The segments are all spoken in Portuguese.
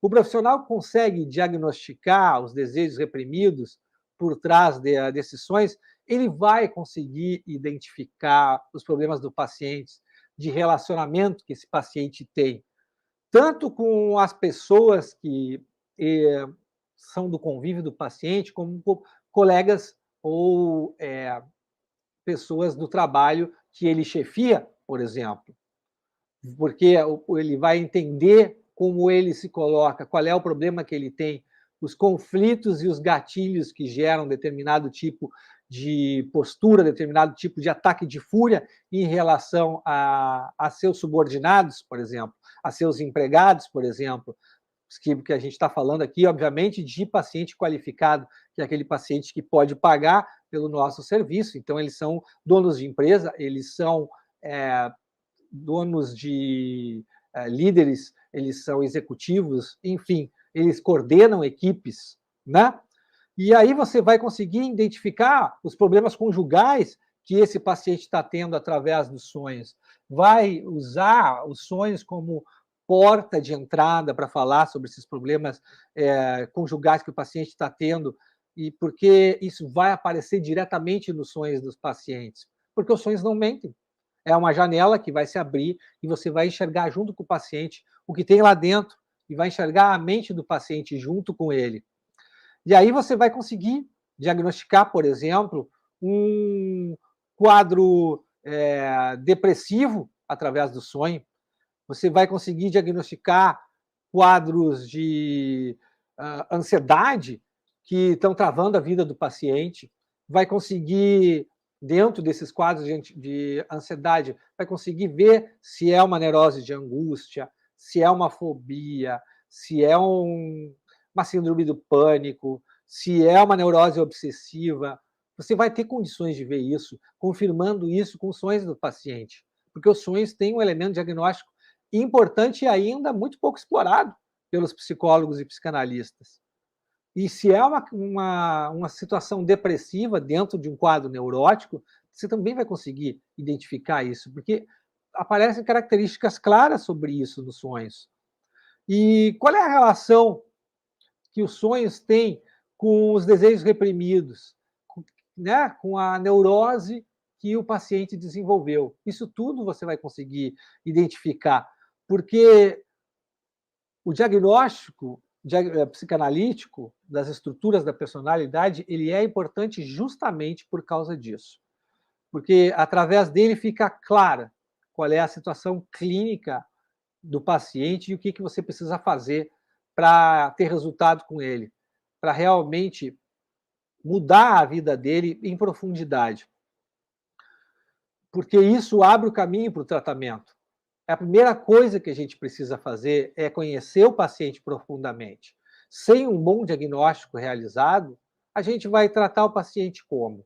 O profissional consegue diagnosticar os desejos reprimidos por trás desses sonhos, ele vai conseguir identificar os problemas do paciente, de relacionamento que esse paciente tem, tanto com as pessoas que são do convívio do paciente, como com colegas ou pessoas do trabalho que ele chefia, por exemplo, porque ele vai entender como ele se coloca, qual é o problema que ele tem, os conflitos e os gatilhos que geram determinado tipo de postura, determinado tipo de ataque de fúria em relação a seus subordinados, por exemplo, a seus empregados, por exemplo, que a gente está falando aqui, obviamente, de paciente qualificado, que é aquele paciente que pode pagar pelo nosso serviço. Então, eles são donos de empresa, eles são donos de líderes, eles são executivos, enfim, eles coordenam equipes, né? E aí você vai conseguir identificar os problemas conjugais que esse paciente está tendo através dos sonhos. Vai usar os sonhos como porta de entrada para falar sobre esses problemas conjugais que o paciente está tendo, e porque isso vai aparecer diretamente nos sonhos dos pacientes, porque os sonhos não mentem. É uma janela que vai se abrir e você vai enxergar junto com o paciente o que tem lá dentro e vai enxergar a mente do paciente junto com ele. E aí você vai conseguir diagnosticar, por exemplo, um quadro depressivo através do sonho. Você vai conseguir diagnosticar quadros de ansiedade que estão travando a vida do paciente. Vai conseguir, dentro desses quadros de ansiedade, vai conseguir ver se é uma neurose de angústia, se é uma fobia, se é uma síndrome do pânico, se é uma neurose obsessiva. Você vai ter condições de ver isso, confirmando isso com os sonhos do paciente, porque os sonhos têm um elemento diagnóstico importante e ainda muito pouco explorado pelos psicólogos e psicanalistas. E se é uma situação depressiva dentro de um quadro neurótico, você também vai conseguir identificar isso, porque aparecem características claras sobre isso nos sonhos. E qual é a relação que os sonhos têm com os desejos reprimidos, né? Com a neurose que o paciente desenvolveu? Isso tudo você vai conseguir identificar, porque o diagnóstico psicanalítico das estruturas da personalidade, ele é importante justamente por causa disso. Porque através dele fica clara qual é a situação clínica do paciente e o que você precisa fazer para ter resultado com ele, para realmente mudar a vida dele em profundidade. Porque isso abre o caminho para o tratamento. A primeira coisa que a gente precisa fazer é conhecer o paciente profundamente. Sem um bom diagnóstico realizado, a gente vai tratar o paciente como?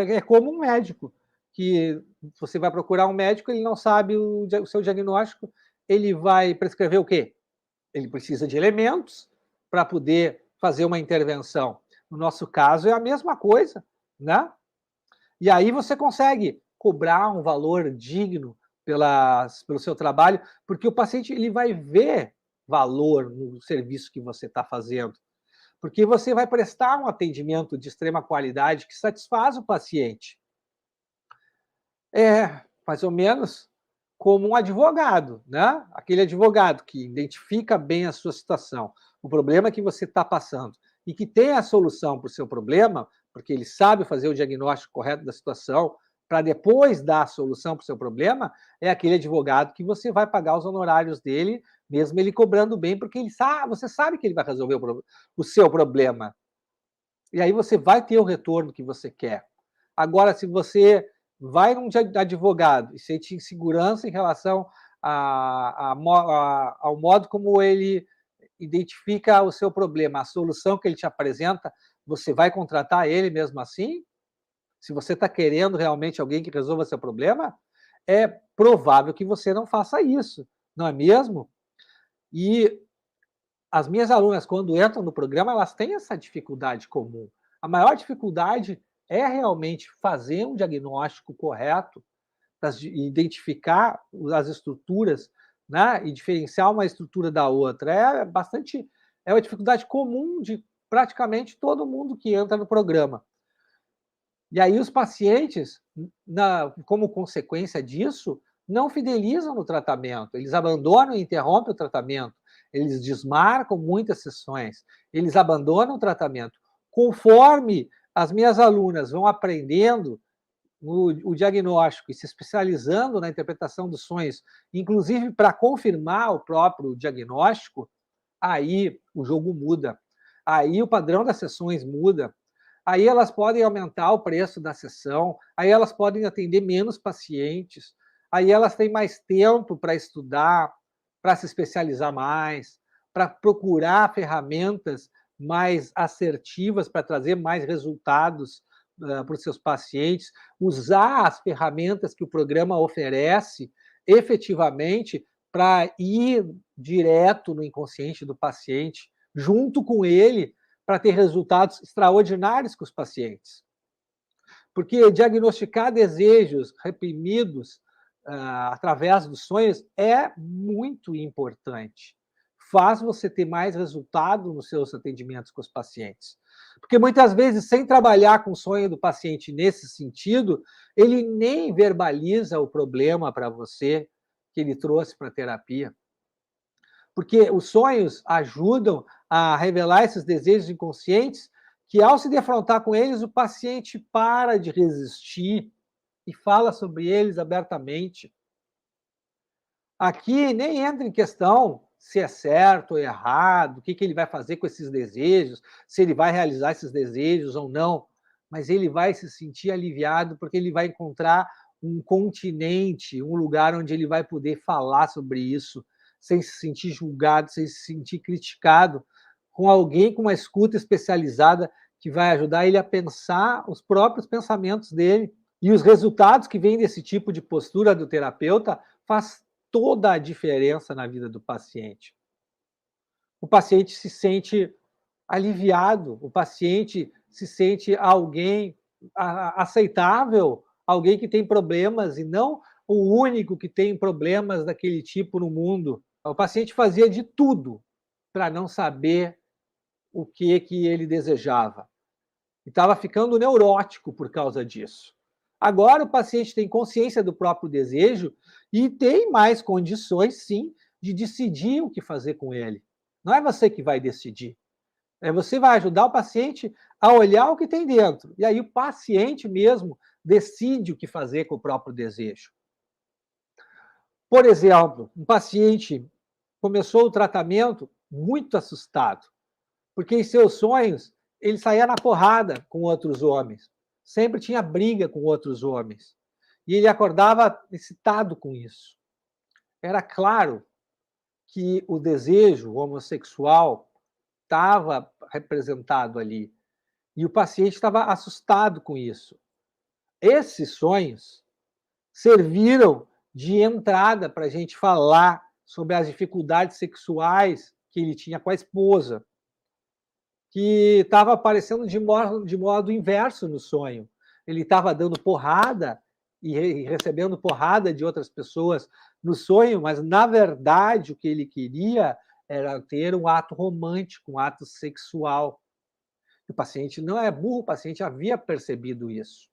É como um médico, que você vai procurar um médico, ele não sabe o seu diagnóstico, ele vai prescrever o quê? Ele precisa de elementos para poder fazer uma intervenção. No nosso caso, é a mesma coisa, né? E aí você consegue cobrar um valor digno pelo seu trabalho, porque o paciente ele vai ver valor no serviço que você está fazendo, porque você vai prestar um atendimento de extrema qualidade que satisfaz o paciente. É mais ou menos como um advogado, né? Aquele advogado que identifica bem a sua situação, o problema que você está passando, e que tem a solução para o seu problema, porque ele sabe fazer o diagnóstico correto da situação, para depois dar a solução para o seu problema, é aquele advogado que você vai pagar os honorários dele, mesmo ele cobrando bem, porque você sabe que ele vai resolver o seu problema. E aí você vai ter o retorno que você quer. Agora, se você vai num advogado e sente insegurança em relação ao modo como ele identifica o seu problema, a solução que ele te apresenta, você vai contratar ele mesmo assim? Se você está querendo realmente alguém que resolva seu problema, é provável que você não faça isso, não é mesmo? E as minhas alunas, quando entram no programa, elas têm essa dificuldade comum. A maior dificuldade é realmente fazer um diagnóstico correto, identificar as estruturas né, e diferenciar uma estrutura da outra é uma dificuldade comum de praticamente todo mundo que entra no programa. E aí os pacientes, como consequência disso, não fidelizam no tratamento, eles abandonam e interrompem o tratamento, eles desmarcam muitas sessões, eles abandonam o tratamento. Conforme as minhas alunas vão aprendendo o diagnóstico e se especializando na interpretação dos sonhos, inclusive para confirmar o próprio diagnóstico, aí o jogo muda, aí o padrão das sessões muda, aí elas podem aumentar o preço da sessão, aí elas podem atender menos pacientes, aí elas têm mais tempo para estudar, para se especializar mais, para procurar ferramentas mais assertivas para trazer mais resultados para os seus pacientes, usar as ferramentas que o programa oferece efetivamente para ir direto no inconsciente do paciente, junto com ele, para ter resultados extraordinários com os pacientes. Porque diagnosticar desejos reprimidos através dos sonhos é muito importante. Faz você ter mais resultado nos seus atendimentos com os pacientes. Porque muitas vezes, sem trabalhar com o sonho do paciente nesse sentido, ele nem verbaliza o problema para você que ele trouxe para a terapia. Porque os sonhos ajudam a revelar esses desejos inconscientes que, ao se defrontar com eles, o paciente para de resistir e fala sobre eles abertamente. Aqui nem entra em questão se é certo ou errado, o que ele vai fazer com esses desejos, se ele vai realizar esses desejos ou não, mas ele vai se sentir aliviado porque ele vai encontrar um continente, um lugar onde ele vai poder falar sobre isso, sem se sentir julgado, sem se sentir criticado, com alguém com uma escuta especializada que vai ajudar ele a pensar os próprios pensamentos dele. E os resultados que vêm desse tipo de postura do terapeuta faz toda a diferença na vida do paciente. O paciente se sente aliviado, o paciente se sente alguém aceitável, alguém que tem problemas e não o único que tem problemas daquele tipo no mundo. O paciente fazia de tudo para não saber o que ele desejava. E estava ficando neurótico por causa disso. Agora o paciente tem consciência do próprio desejo e tem mais condições, sim, de decidir o que fazer com ele. Não é você que vai decidir. Você vai ajudar o paciente a olhar o que tem dentro. E aí o paciente mesmo decide o que fazer com o próprio desejo. Por exemplo, um paciente começou o tratamento muito assustado, porque em seus sonhos ele saía na porrada com outros homens, sempre tinha briga com outros homens, e ele acordava excitado com isso. Era claro que o desejo homossexual estava representado ali, e o paciente estava assustado com isso. Esses sonhos serviram de entrada para a gente falar sobre as dificuldades sexuais que ele tinha com a esposa, que estava aparecendo de modo inverso no sonho. Ele estava dando porrada e recebendo porrada de outras pessoas no sonho, mas, na verdade, o que ele queria era ter um ato romântico, um ato sexual. O paciente não é burro, o paciente havia percebido isso.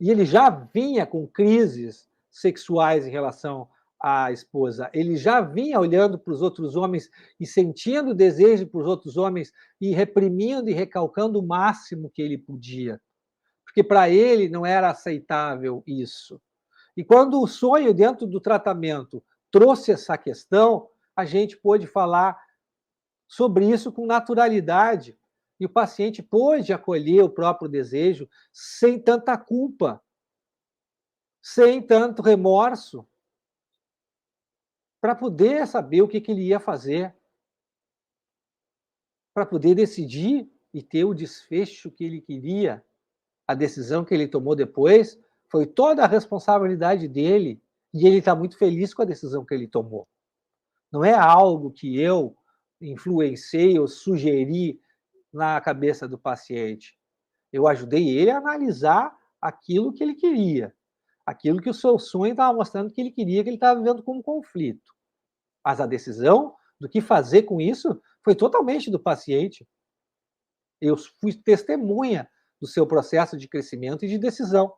E ele já vinha com crises sexuais em relação à esposa. Ele já vinha olhando para os outros homens e sentindo desejo para os outros homens e reprimindo e recalcando o máximo que ele podia. Porque para ele não era aceitável isso. E quando o sonho dentro do tratamento trouxe essa questão, a gente pôde falar sobre isso com naturalidade. E o paciente pôde acolher o próprio desejo sem tanta culpa, sem tanto remorso, para poder saber o que ele ia fazer, para poder decidir e ter o desfecho que ele queria. A decisão que ele tomou depois foi toda a responsabilidade dele, e ele está muito feliz com a decisão que ele tomou. Não é algo que eu influenciei ou sugeri na cabeça do paciente. Eu ajudei ele a analisar aquilo que ele queria, aquilo que o seu sonho estava mostrando que ele queria, que ele estava vivendo como conflito. Mas a decisão do que fazer com isso foi totalmente do paciente. Eu fui testemunha do seu processo de crescimento e de decisão.